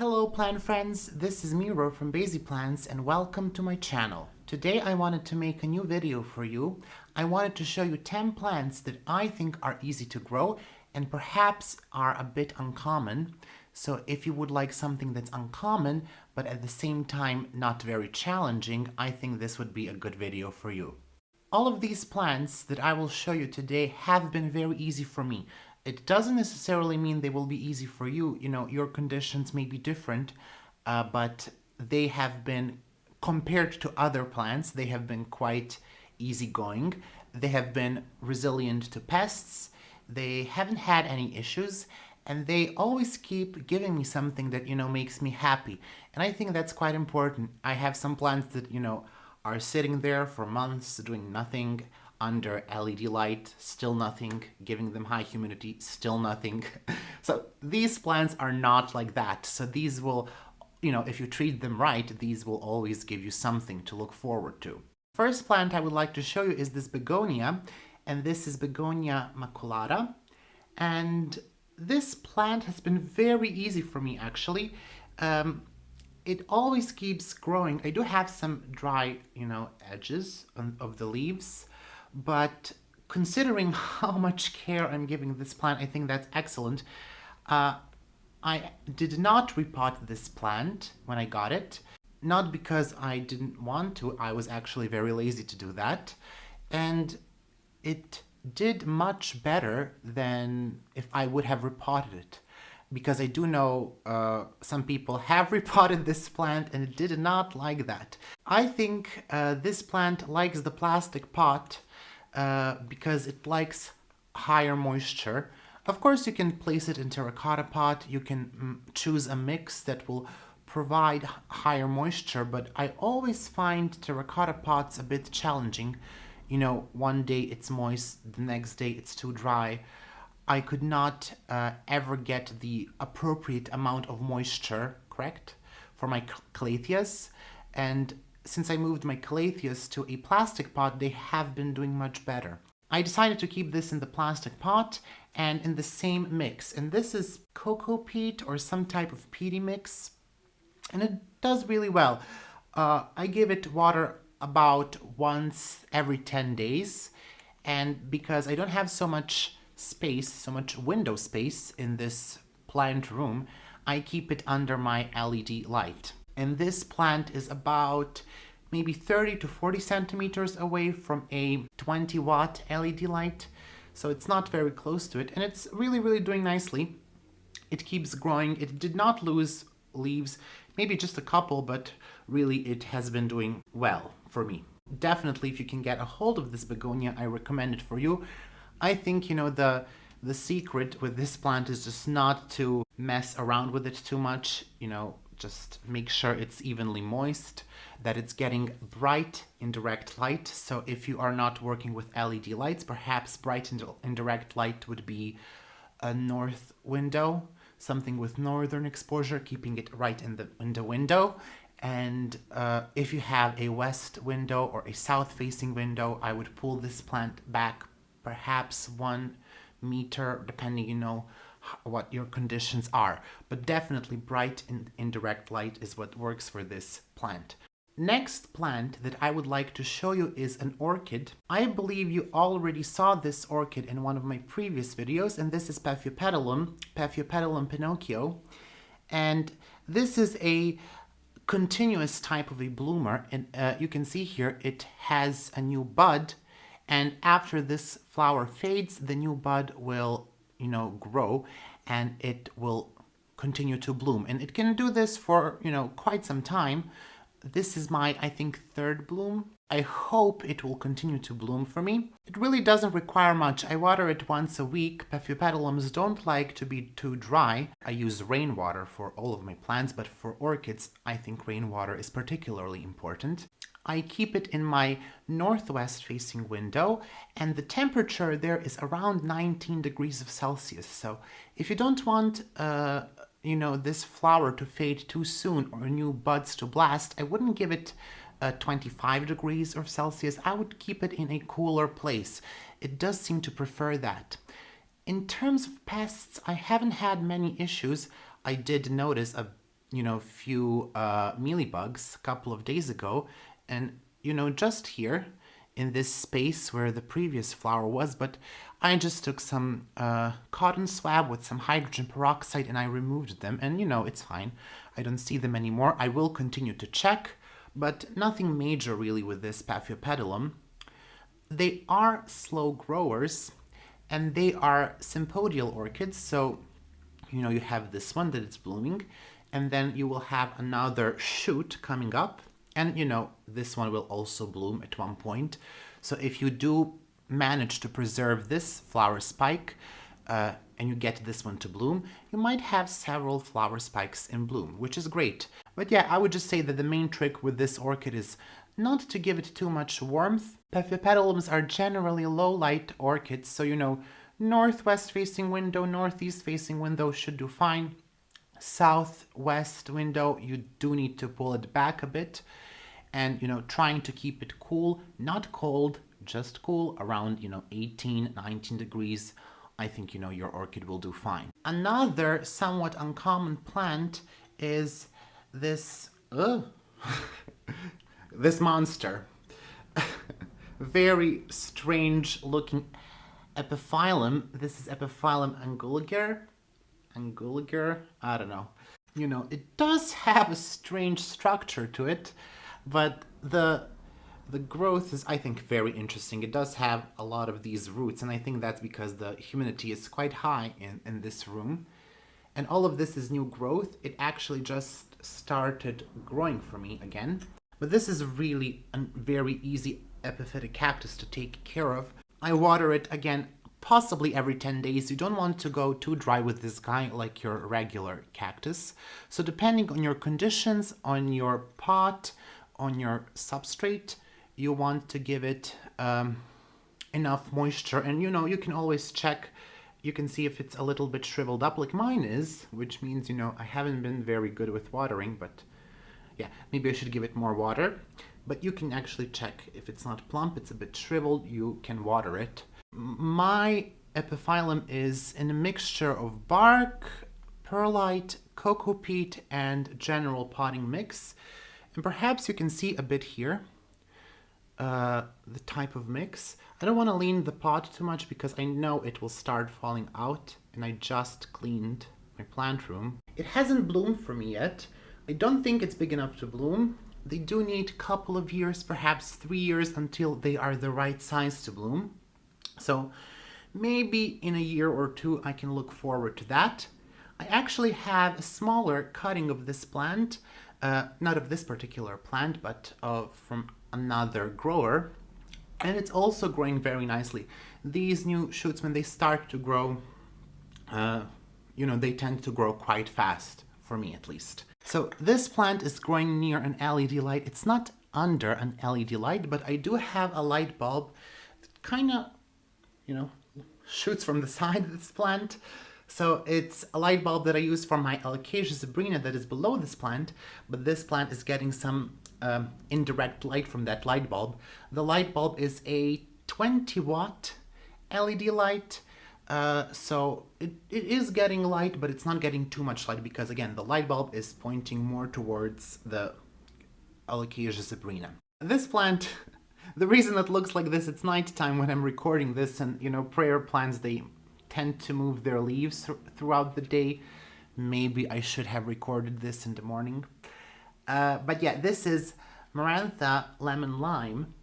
Hello plant friends, this is Miro from Plants and welcome to my channel. Today I wanted to make a new video for you. I wanted to show you 10 plants that I think are easy to grow and perhaps are a bit uncommon. So if you would like something that's uncommon but at the same time not very challenging, I think this would be a good video for you. All of these plants that I will show you today have been very easy for me. It doesn't necessarily mean they will be easy for you. You know, your conditions may be different, but they have been, compared to other plants, they have been quite easygoing. They have been resilient to pests. They haven't had any issues, and they always keep giving me something that, makes me happy. And I think that's quite important. I have some plants that, are sitting there for months doing nothing, under LED light, still nothing, giving them high humidity, still nothing. So these plants are not like that. So these will, if you treat them right, these will always give you something to look forward to. First plant I would like to show you is this begonia, and this is Begonia Mikado. And this plant has been very easy for me actually. It always keeps growing. I do have some dry, edges of the leaves, but considering how much care I'm giving this plant, I think that's excellent. I did not repot this plant when I got it, not because I didn't want to, I was actually very lazy to do that, and it did much better than if I would have repotted it. Because I do know some people have repotted this plant and it did not like that. I think this plant likes the plastic pot because it likes higher moisture. Of course, you can place it in terracotta pot. You can choose a mix that will provide higher moisture, but I always find terracotta pots a bit challenging. One day it's moist, the next day it's too dry. I could not ever get the appropriate amount of moisture, correct, for my calatheas. And since I moved my calatheas to a plastic pot, they have been doing much better. I decided to keep this in the plastic pot and in the same mix. And this is cocoa peat or some type of peaty mix. And it does really well. I give it water about once every 10 days. And because I don't have so much window space in this plant room, I keep it under my LED light. And this plant is about maybe 30 to 40 centimeters away from a 20-watt LED light. So it's not very close to it, and it's really, really doing nicely. It keeps growing. It did not lose leaves, maybe just a couple, but really it has been doing well for me. Definitely, if you can get a hold of this begonia, I recommend it for you. I think, the secret with this plant is just not to mess around with it too much, just make sure it's evenly moist, that it's getting bright indirect light. So if you are not working with LED lights, perhaps bright indirect light would be a north window, something with northern exposure, keeping it right in the window. And if you have a west window or a south-facing window, I would pull this plant back perhaps 1 meter, depending, what your conditions are. But definitely bright and indirect light is what works for this plant. Next plant that I would like to show you is an orchid. I believe you already saw this orchid in one of my previous videos, and this is Paphiopedilum Pinocchio. And this is a continuous type of a bloomer, and you can see here it has a new bud. And after this flower fades, the new bud will, grow and it will continue to bloom. And it can do this for, quite some time. This is my, I think, 3rd bloom. I hope it will continue to bloom for me. It really doesn't require much. I water it once a week. Paphiopedilums don't like to be too dry. I use rainwater for all of my plants, but for orchids, I think rainwater is particularly important. I keep it in my northwest facing window, and the temperature there is around 19 degrees of Celsius. So if you don't want this flower to fade too soon or new buds to blast, I wouldn't give it 25 degrees of Celsius. I would keep it in a cooler place. It does seem to prefer that. In terms of pests, I haven't had many issues. I did notice a few mealybugs a couple of days ago, and just here in this space where the previous flower was, but I just took some cotton swab with some hydrogen peroxide and I removed them, and it's fine. I don't see them anymore. I will continue to check, but nothing major really with this Paphiopedilum. They are slow growers and they are sympodial orchids, so you have this one that is blooming, and then you will have another shoot coming up, and this one will also bloom at one point. So if you do manage to preserve this flower spike and you get this one to bloom, you might have several flower spikes in bloom, which is great. But yeah, I would just say that the main trick with this orchid is not to give it too much warmth. Paphiopedilums are generally low light orchids, so northwest facing window, northeast facing window should do fine. Southwest window, you do need to pull it back a bit, and trying to keep it cool, not cold, just cool, around 18-19 degrees. I think your orchid will do fine. Another somewhat uncommon plant is this this monster. Very strange looking Epiphyllum. This is Epiphyllum Gallagher. I don't know. It does have a strange structure to it, but the growth is, I think, very interesting. It does have a lot of these roots, and I think that's because the humidity is quite high in this room. And all of this is new growth. It actually just started growing for me again. But this is really a very easy epiphytic cactus to take care of. I water it again possibly every 10 days. You don't want to go too dry with this guy like your regular cactus. So depending on your conditions, on your pot, on your substrate, you want to give it enough moisture. And you can always check. You can see if it's a little bit shriveled up like mine is, which means I haven't been very good with watering, but yeah, maybe I should give it more water. But you can actually check if it's not plump, it's a bit shriveled, you can water it. My epiphyllum is in a mixture of bark, perlite, cocoa peat, and general potting mix. And perhaps you can see a bit here, the type of mix. I don't want to lean the pot too much because I know it will start falling out, and I just cleaned my plant room. It hasn't bloomed for me yet. I don't think it's big enough to bloom. They do need a couple of years, perhaps 3 years, until they are the right size to bloom. So maybe in a year or two I can look forward to that. I actually have a smaller cutting of this plant, not of this particular plant, but from another grower. And it's also growing very nicely. These new shoots, when they start to grow, they tend to grow quite fast, for me at least. So this plant is growing near an LED light. It's not under an LED light, but I do have a light bulb that kind of, shoots from the side of this plant. So it's a light bulb that I use for my Alocasia zebrina that is below this plant, but this plant is getting some indirect light from that light bulb. The light bulb is a 20-watt LED light. So it is getting light, but it's not getting too much light because, again, the light bulb is pointing more towards the Alocasia zebrina. This plant, the reason it looks like this, it's nighttime when I'm recording this, and, prayer plants, they tend to move their leaves throughout the day. Maybe I should have recorded this in the morning. But yeah, this is Maranatha lemon lime,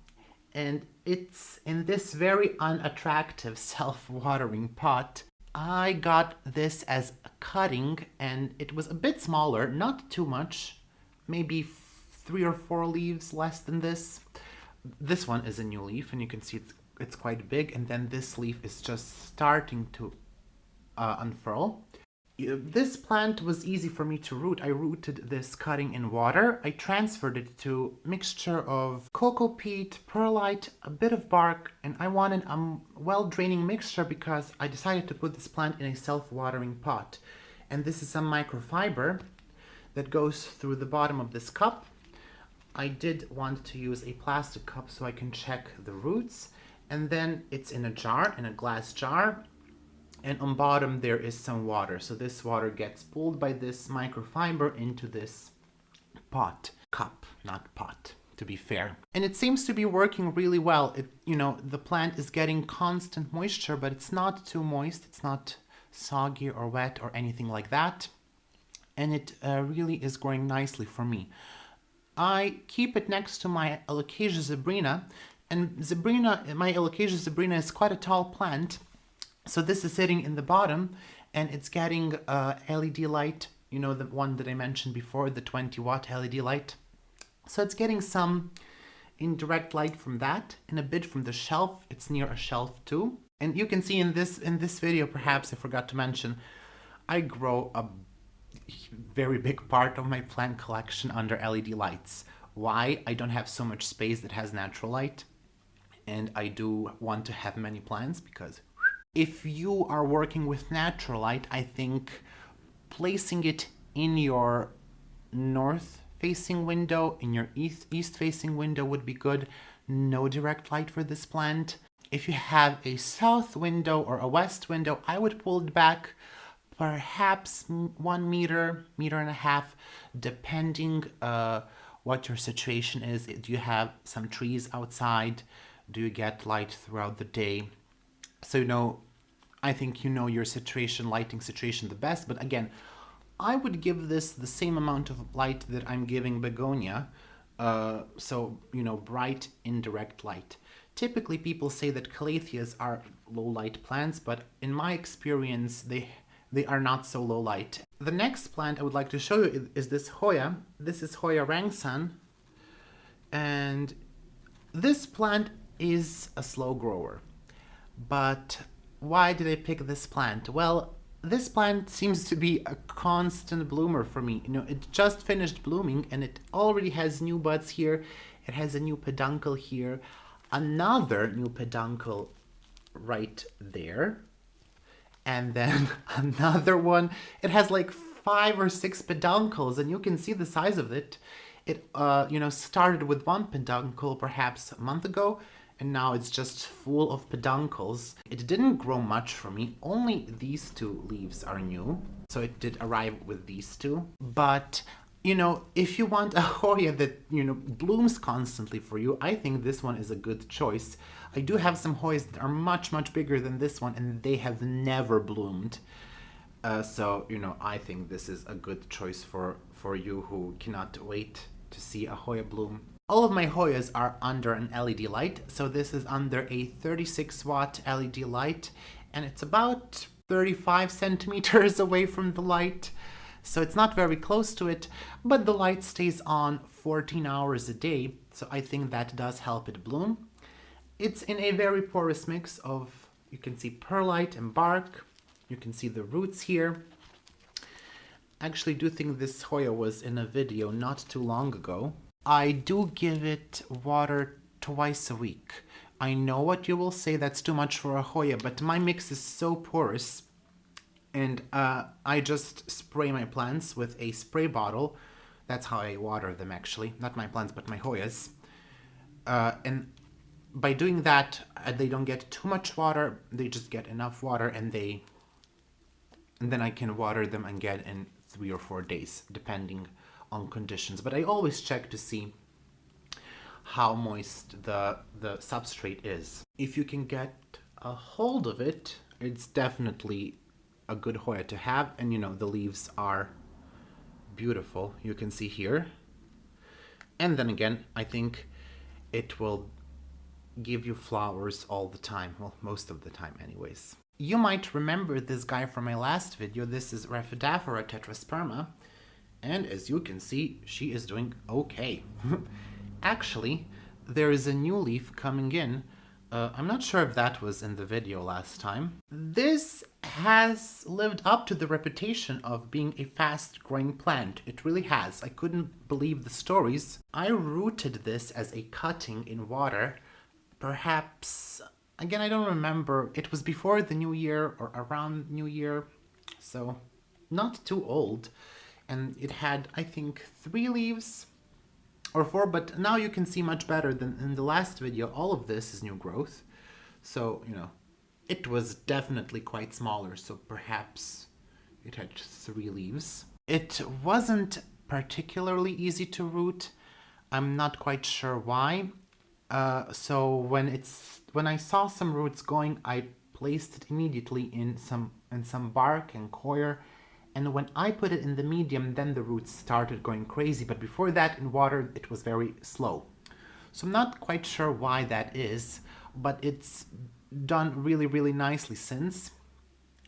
and it's in this very unattractive self-watering pot. I got this as a cutting, and it was a bit smaller, not too much, maybe 3 or 4 leaves less than this. This one is a new leaf, and you can see it's quite big, and then this leaf is just starting to unfurl. This plant was easy for me to root. I rooted this cutting in water. I transferred it to mixture of cocoa peat, perlite, a bit of bark, and I wanted a well-draining mixture because I decided to put this plant in a self-watering pot. And this is some microfiber that goes through the bottom of this cup. I did want to use a plastic cup so I can check the roots. And then it's in a jar, in a glass jar. and on bottom there is some water. So this water gets pulled by this microfiber into this cup, not pot, to be fair. And it seems to be working really well. The plant is getting constant moisture, but it's not too moist. It's not soggy or wet or anything like that. And it really is growing nicely for me. I keep it next to my Alocasia zebrina, and my Alocasia zebrina is quite a tall plant. So this is sitting in the bottom, and it's getting LED light, the one that I mentioned before, the 20-watt LED light. So it's getting some indirect light from that and a bit from the shelf. It's near a shelf too. And you can see in this video, perhaps I forgot to mention, I grow a very big part of my plant collection under LED lights. Why? I don't have so much space that has natural light, and I do want to have many plants because if you are working with natural light, I think placing it in your north-facing window, in your east-facing window would be good. No direct light for this plant. If you have a south window or a west window, I would pull it back perhaps 1 meter, meter and a half, depending what your situation is. Do you have some trees outside? Do you get light throughout the day? So, I think you know your lighting situation the best. But again, I would give this the same amount of light that I'm giving Begonia. Bright, indirect light. Typically, people say that calatheas are low light plants, but in my experience, they are not so low light. The next plant I would like to show you is this Hoya. This is Hoya Rangsan. And this plant is a slow grower. But why did I pick this plant? Well, this plant seems to be a constant bloomer for me. It just finished blooming and it already has new buds here. It has a new peduncle here. Another new peduncle right there. And then another one. It has like 5 or 6 peduncles, and you can see the size of it. It started with one peduncle perhaps a month ago, and now it's just full of peduncles. It didn't grow much for me. Only these 2 leaves are new, so it did arrive with these 2. But if you want a Hoya that blooms constantly for you, I think this one is a good choice. I do have some Hoyas that are much bigger than this one, and they have never bloomed. I think this is a good choice for you who cannot wait to see a Hoya bloom. All of my Hoyas are under an LED light, so this is under a 36-watt LED light, and it's about 35 centimeters away from the light. So it's not very close to it, but the light stays on 14 hours a day, so I think that does help it bloom. It's in a very porous mix of, you can see perlite and bark. You can see the roots here. I actually do think this Hoya was in a video not too long ago. I do give it water twice a week. I know what you will say, that's too much for a Hoya, but my mix is so porous. And I just spray my plants with a spray bottle. That's how I water them, actually. Not my plants, but my Hoyas. And by doing that, they don't get too much water. They just get enough water, and then I can water them again in 3 or 4 days, depending on conditions. But I always check to see how moist the substrate is. If you can get a hold of it, it's definitely a good Hoya to have. And the leaves are beautiful, you can see here. And then again, I think it will give you flowers all the time. Well, most of the time anyways. You might remember this guy from my last video. This is Rhaphidaphora Tetris Parma. And as you can see, she is doing okay. Actually, there is a new leaf coming in. I'm not sure if that was in the video last time. This has lived up to the reputation of being a fast-growing plant. It really has. I couldn't believe the stories. I rooted this as a cutting in water. Perhaps, again, I don't remember. It was before the New Year or around New Year, so not too old. And it had, I think, 3 leaves or 4, but now you can see much better than in the last video. All of this is new growth. So, it was definitely quite smaller, so perhaps it had 3 leaves. It wasn't particularly easy to root. I'm not quite sure why. So when I saw some roots going, I placed it immediately in some bark and coir, and when I put it in the medium, then the roots started going crazy. But before that, in water, it was very slow. So I'm not quite sure why that is, but it's done really, really nicely since.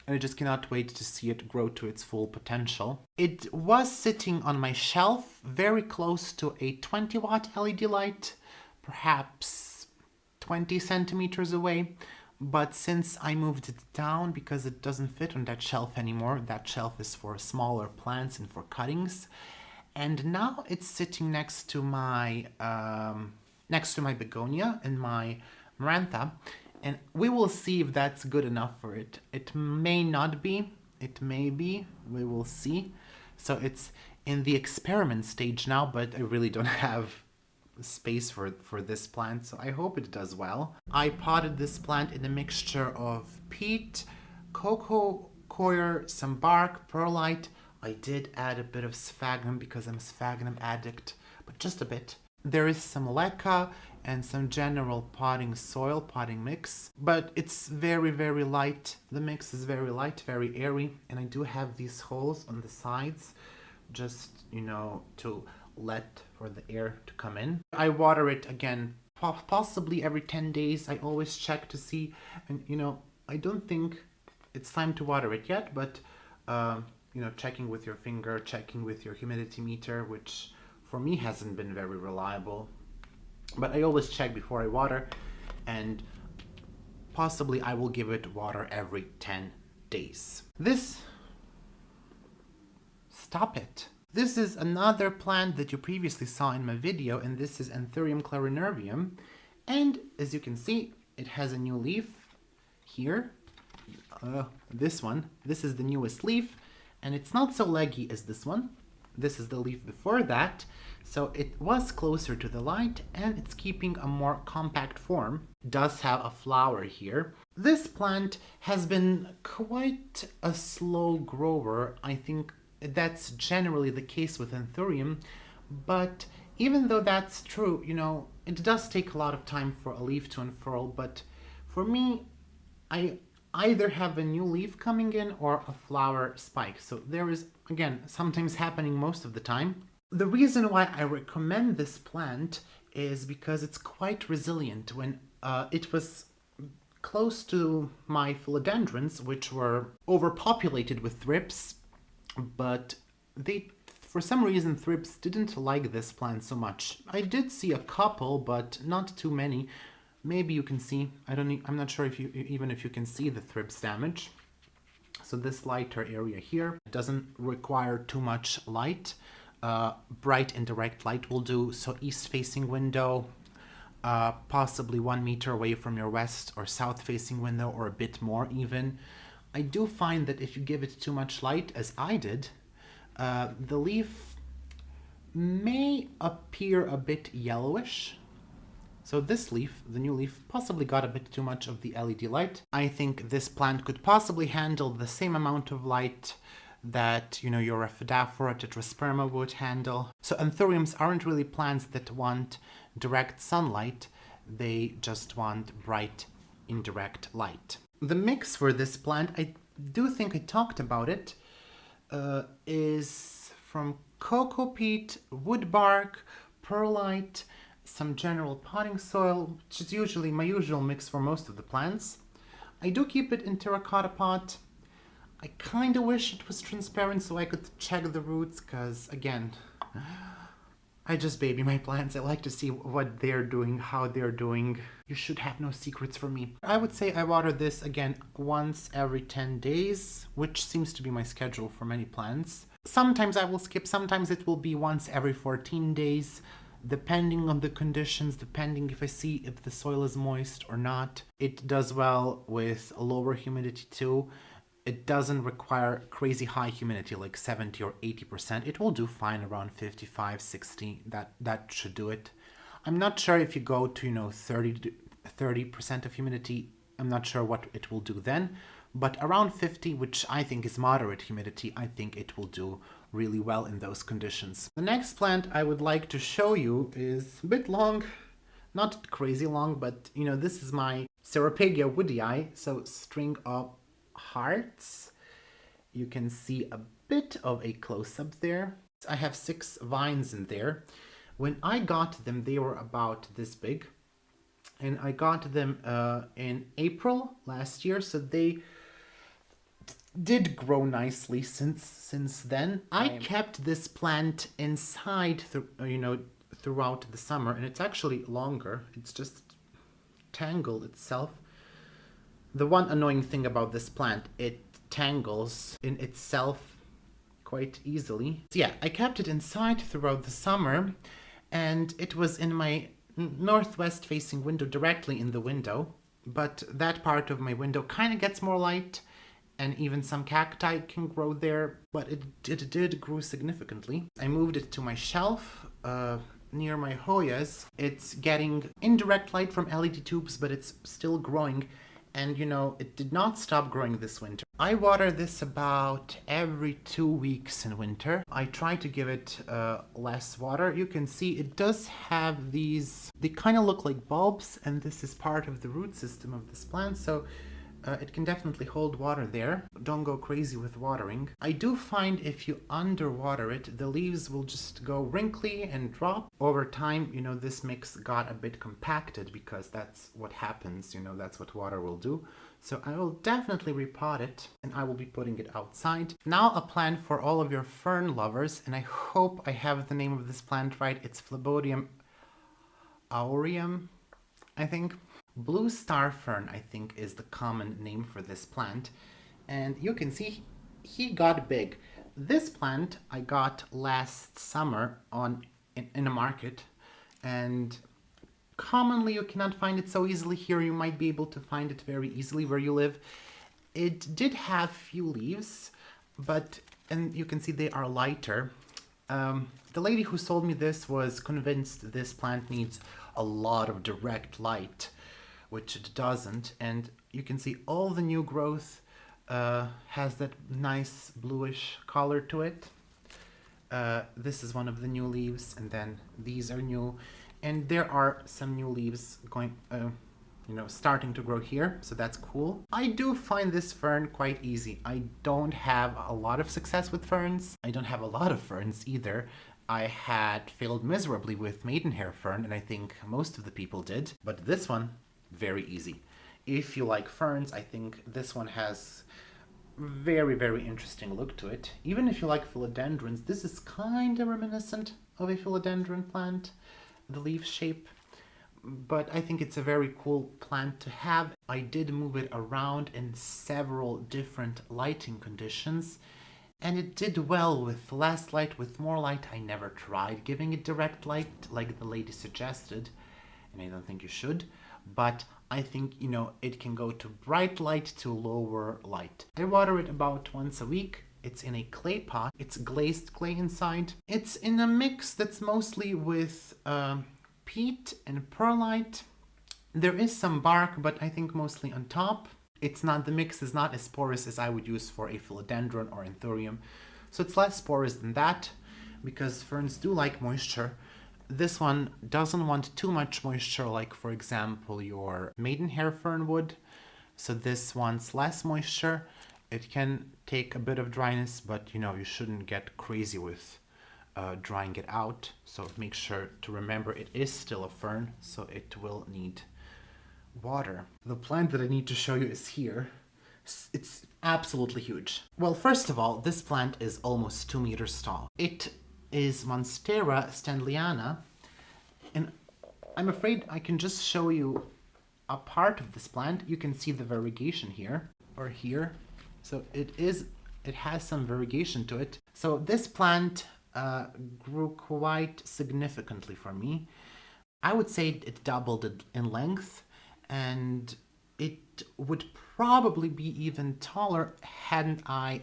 And I just cannot wait to see it grow to its full potential. It was sitting on my shelf very close to a 20-watt LED light, perhaps 20 centimeters away. But since I moved it down because it doesn't fit on that shelf anymore, that shelf is for smaller plants and for cuttings. And now it's sitting next to my begonia and my Maranatha, and we will see if that's good enough for it. It may not be, it may be, we will see. So it's in the experiment stage now, but I really don't have space for this plant, so I hope it does well. I potted this plant in a mixture of peat, cocoa coir, some bark, perlite. I did add a bit of sphagnum because I'm a sphagnum addict, but just a bit. There is some leca and some general potting soil, potting mix, but it's very, very light. The mix is very light, very airy, and I do have these holes on the sides just, to let for the air to come in. I water it again, possibly every 10 days. I always check to see, and I don't think it's time to water it yet, but checking with your finger, checking with your humidity meter, which for me hasn't been very reliable. But I always check before I water, and possibly I will give it water every 10 days. Stop it. This is another plant that you previously saw in my video, and this is Anthurium Erbium. And as you can see, it has a new leaf here. This one. This is the newest leaf, and it's not so leggy as this one. This is the leaf before that, so it was closer to the light, and it's keeping a more compact form. It does have a flower here. This plant has been quite a slow grower. I think that's generally the case with Anthurium, but even though that's true, it does take a lot of time for a leaf to unfurl. But for me, I either have a new leaf coming in or a flower spike. So there is, again, sometimes happening most of the time. The reason why I recommend this plant is because it's quite resilient. When it was close to my philodendrons, which were overpopulated with thrips, but for some reason, thrips didn't like this plant so much. I did see a couple, but not too many. Maybe you can see, I'm not sure if you can see the thrips damage. So this lighter area here doesn't require too much light. Bright indirect light will do. So east-facing window, possibly 1 meter away from your west or south-facing window, or a bit more even. I do find that if you give it too much light, as I did, the leaf may appear a bit yellowish. So this leaf, the new leaf, possibly got a bit too much of the LED light. I think this plant could possibly handle the same amount of light that, your Epiphyllum, Tetris Parma would handle. So Anthuriums aren't really plants that want direct sunlight. They just want bright, indirect light. The mix for this plant, I do think I talked about it, is from cocoa peat, wood bark, perlite, some general potting soil, which is usually my usual mix for most of the plants. I do keep it in terracotta pot. I kind of wish it was transparent so I could check the roots, because again, I just baby my plants. I like to see what they're doing, how they're doing. You should have no secrets from me. I would say I water this again once every 10 days, which seems to be my schedule for many plants. Sometimes I will skip, sometimes it will be once every 14 days, depending on the conditions, depending if I see if the soil is moist or not. It does well with lower humidity too. It doesn't require crazy high humidity like 70 or 80%. It will do fine around 55, 60. That should do it. I'm not sure if you go to 30% of humidity, I'm not sure what it will do then, but around 50, which I think is moderate humidity, I think it will do really well in those conditions. The next plant I would like to show you is a bit long, not crazy long, but you know, this is my Ceropegia woodii, so string of hearts. You can see a bit of a close-up there. I have 6 vines in there. When I got them, they were about this big, and I got them in April last year, so they did grow nicely since then. I kept this plant inside, throughout the summer, and it's actually longer. It's just tangled itself. The one annoying thing about this plant, it tangles in itself quite easily. So yeah, I kept it inside throughout the summer, and it was in my northwest facing window, directly in the window, but that part of my window kind of gets more light, and even some cacti can grow there, but it did grow significantly. I moved it to my shelf near my Hoyas. It's getting indirect light from LED tubes, but it's still growing, and you know, it did not stop growing this winter. I water this about every 2 weeks in winter. I try to give it less water. You can see it does have these, they kind of look like bulbs, and this is part of the root system of this plant, so it can definitely hold water there. Don't go crazy with watering. I do find if you underwater it, the leaves will just go wrinkly and drop. Over time, you know, this mix got a bit compacted because that's what happens, you know, that's what water will do. So I will definitely repot it, and I will be putting it outside. Now a plant for all of your fern lovers, and I hope I have the name of this plant right. It's Phlebodium aureum, I think. Blue star fern, I think, is the common name for this plant. And you can see he got big. This plant I got last summer in a market, and commonly you cannot find it so easily here. You might be able to find it very easily where you live. It did have few leaves, and you can see they are lighter. The lady who sold me this was convinced this plant needs a lot of direct light, which it doesn't, and you can see all the new growth has that nice bluish color to it. This is one of the new leaves, and then these are new, and there are some new leaves going, starting to grow here, so that's cool. I do find this fern quite easy. I don't have a lot of success with ferns. I don't have a lot of ferns either. I had failed miserably with maidenhair fern, and I think most of the people did, but this one, very easy. If you like ferns, I think this one has very, very interesting look to it. Even if you like philodendrons, this is kind of reminiscent of a philodendron plant, the leaf shape, but I think it's a very cool plant to have. I did move it around in several different lighting conditions, and it did well with less light, with more light. I never tried giving it direct light like the lady suggested, and I don't think you should. But I think, you know, it can go to bright light to lower light. I water it about once a week. It's in a clay pot. It's glazed clay inside. It's in a mix that's mostly with peat and perlite. There is some bark, but I think mostly on top. The mix is not as porous as I would use for a philodendron or Anthurium. So it's less porous than that, because ferns do like moisture. This one doesn't want too much moisture, like for example your maidenhair fern would. So this wants less moisture. It can take a bit of dryness, but you know, you shouldn't get crazy with drying it out. So make sure to remember it is still a fern, so it will need water. The plant that I need to show you is here. It's absolutely huge. Well, first of all, this plant is almost 2 meters tall. It is Monstera Liana, and I'm afraid I can just show you a part of this plant. You can see the variegation here or here. So it has some variegation to it. So this plant grew quite significantly for me. I would say it doubled in length, and it would probably be even taller hadn't I,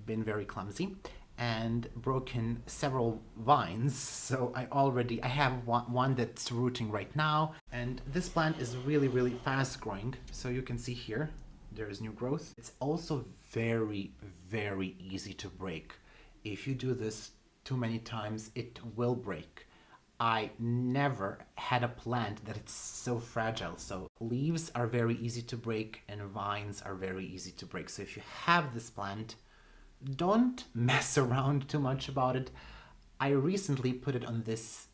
been very clumsy. and broken several vines. So I have one that's rooting right now, and this plant is really fast growing. So you can see here there is new growth. It's also very easy to break. If you do this too many times, it will break. I never had a plant that it's so fragile. So leaves are very easy to break and vines are very easy to break. So if you have this plant, don't mess around too much about it. I recently put it on this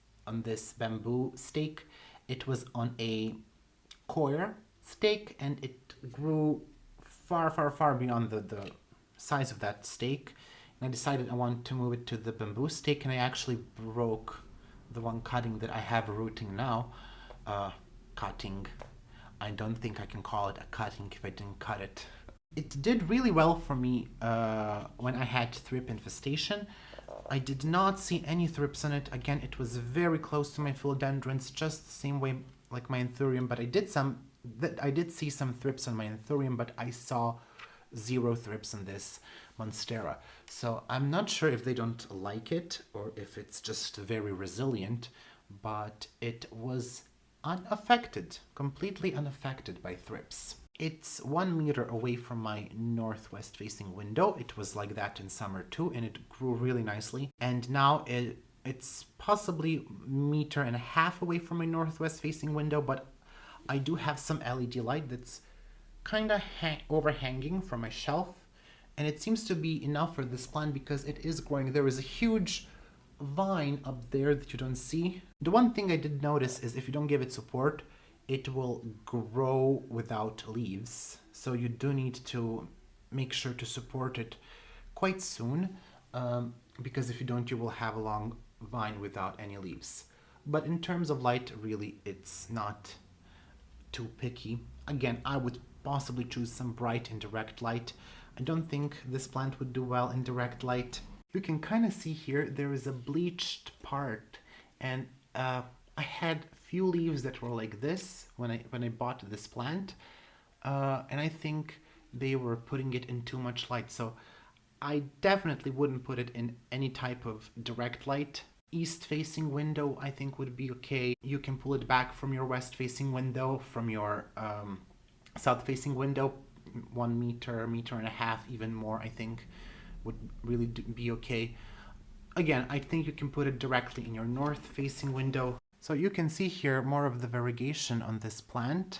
bamboo stake. It was on a coir stake and it grew far beyond the size of that stake. And I decided I want to move it to the bamboo stake, and I actually broke the one cutting that I have rooting now. Cutting. I don't think I can call it a cutting if I didn't cut it. It did really well for me when I had thrip infestation. I did not see any thrips on it. Again, it was very close to my philodendrons, just the same way like my Anthurium, but I did see some thrips on my Anthurium, but I saw 0 thrips on this Monstera. So I'm not sure if they don't like it or if it's just very resilient, but it was unaffected, completely unaffected by thrips. It's 1 meter away from my northwest facing window. It was like that in summer too, and it grew really nicely. And now it's possibly 1.5 meters away from my northwest facing window, but I do have some LED light that's kind of overhanging from my shelf, and it seems to be enough for this plant because it is growing. There is a huge vine up there that you don't see. The one thing I did notice is if you don't give it support, it will grow without leaves. So you do need to make sure to support it quite soon, because if you don't, you will have a long vine without any leaves. But in terms of light, really, it's not too picky. Again, I would possibly choose some bright and direct light. I don't think this plant would do well in direct light. You can kind of see here there is a bleached part, and I had few leaves that were like this when I bought this plant, and I think they were putting it in too much light. So I definitely wouldn't put it in any type of direct light. East facing window I think would be okay. You can pull it back from your west facing window, from your south facing window. 1 meter, 1.5 meters, even more, I think would really be okay. Again, I think you can put it directly in your north facing window. So you can see here more of the variegation on this plant,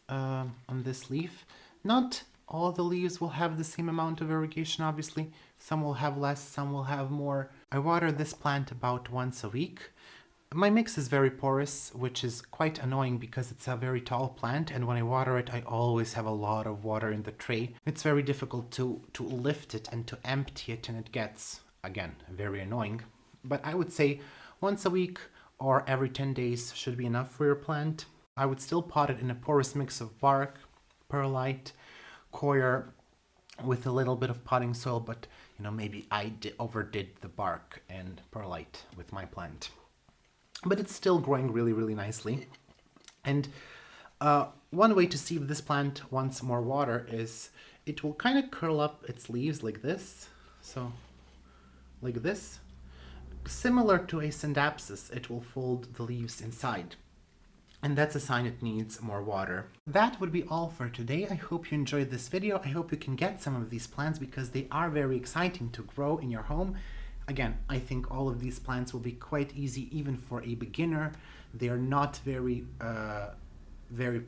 on this leaf. Not all the leaves will have the same amount of irrigation, obviously. Some will have less, some will have more. I water this plant about once a week. My mix is very porous, which is quite annoying because it's a very tall plant, and when I water it, I always have a lot of water in the tray. It's very difficult to lift it and to empty it, and it gets, again, very annoying. But I would say once a week or every 10 days should be enough for your plant. I would still pot it in a porous mix of bark, perlite, coir, with a little bit of potting soil, but you know, maybe I overdid the bark and perlite with my plant. But it's still growing really nicely. And one way to see if this plant wants more water is it will kind of curl up its leaves like this. So like this. Similar to a Scindapsus, it will fold the leaves inside. And that's a sign it needs more water. That would be all for today. I hope you enjoyed this video. I hope you can get some of these plants because they are very exciting to grow in your home. Again, I think all of these plants will be quite easy even for a beginner. They are not very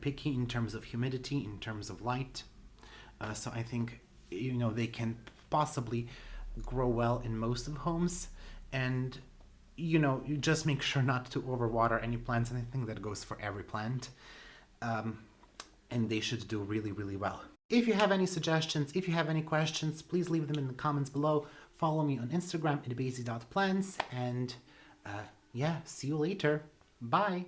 picky in terms of humidity, in terms of light. So I think, you know, they can possibly grow well in most of homes. And, you know, you just make sure not to overwater any plants. And I think that goes for every plant. And they should do really well. If you have any suggestions, if you have any questions, please leave them in the comments below. Follow me on Instagram at basie.plants, and yeah, see you later. Bye.